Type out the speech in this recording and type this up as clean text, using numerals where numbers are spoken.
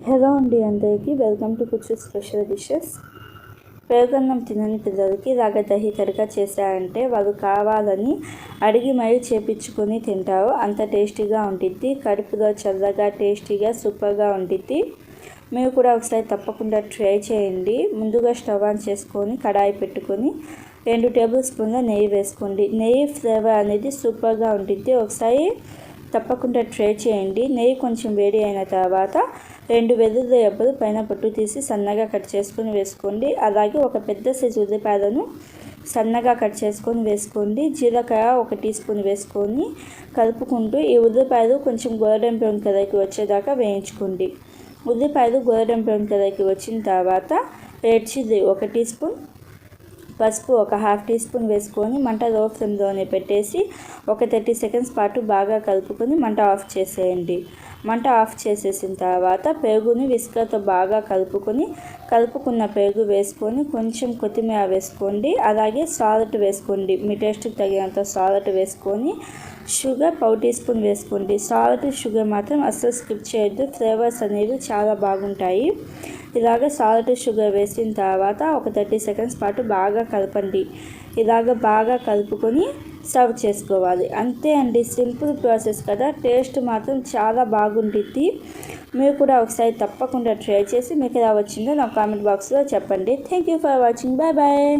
Hello అండి, అందరికీ welcome to కుచ్చు స్పెషల్ డిషెస్. పెరుగన్నం తినని పిల్లలకి ఇలాగ దహి తడక చేశారంటే వాళ్ళు కావాలని అడిగి మరీ చేపించుకొని తింటారు. అంత టేస్టీగా ఉంటుంది. కడుపులో చల్లగా టేస్టీగా సూపర్గా ఉంటుంది. మీరు కూడా ఒకసారి తప్పకుండా ట్రై చేయండి. ముందుగా స్టవ్ ఆన్ చేసుకొని కడాయి పెట్టుకొని 2 టేబుల్ స్పూన్ల నెయ్యి వేసుకోండి. నెయ్యి ఫ్లేవర్ అనేది సూపర్గా ఉంటుంది. ఒకసారి తప్పకుండా ట్రై చేయండి. నెయ్యి కొంచెం వేడి అయిన తర్వాత 2 వెల్లుల్లి రెబ్బలు పైన పొట్టు తీసి సన్నగా కట్ చేసుకొని వేసుకోండి. అలాగే ఒక పెద్ద సైజు ఉల్లిపాయలను సన్నగా కట్ చేసుకొని వేసుకోండి. జీలకర్ర 1 టీ స్పూన్ వేసుకొని కలుపుకుంటూ ఈ ఉల్లిపాయలు కొంచెం గోల్డెన్ బ్రౌన్ కలర్కి వచ్చేదాకా వేయించుకోండి. ఉల్లిపాయలు గోల్డెన్ బ్రౌన్ కలర్కి వచ్చిన తర్వాత రెడ్ చిల్లీ 1 టీ స్పూన్, పసుపు 1/2 టీ స్పూన్ వేసుకొని మంట లో ఫ్లేమ్లోనే పెట్టేసి ఒక 30 సెకండ్స్ పాటు బాగా కలుపుకొని మంట ఆఫ్ చేసేయండి. మంట ఆఫ్ చేసేసిన తర్వాత పెరుగుని విస్కర్తో బాగా కలుపుకున్న పెరుగు వేసుకొని కొంచెం కొత్తిమీర వేసుకోండి. అలాగే సాల్ట్ వేసుకోండి. మీ టేస్ట్కి తగినంత సాల్ట్ వేసుకొని షుగర్ 1/4 టీ స్పూన్ వేసుకోండి. సాల్ట్ షుగర్ మాత్రం అస్సలు స్కిప్ చేయొద్దు. ఫ్లేవర్స్ అనేవి చాలా బాగుంటాయి. ఇలాగ సాల్ట్ షుగర్ వేసిన తర్వాత ఒక 30 సెకండ్స్ పాటు బాగా కలపండి. ఇలాగ బాగా కలుపుకొని సర్వ్ చేసుకోవాలి. అంతే అండి, సింపుల్ ప్రాసెస్ కదా. టేస్ట్ మాత్రం చాలా బాగుంటుంది. మీరు కూడా ఒకసారి తప్పకుండా ట్రై చేసి మీకు ఎలా వచ్చిందో నా కామెంట్ బాక్స్లో చెప్పండి. Thank you for watching. Bye bye.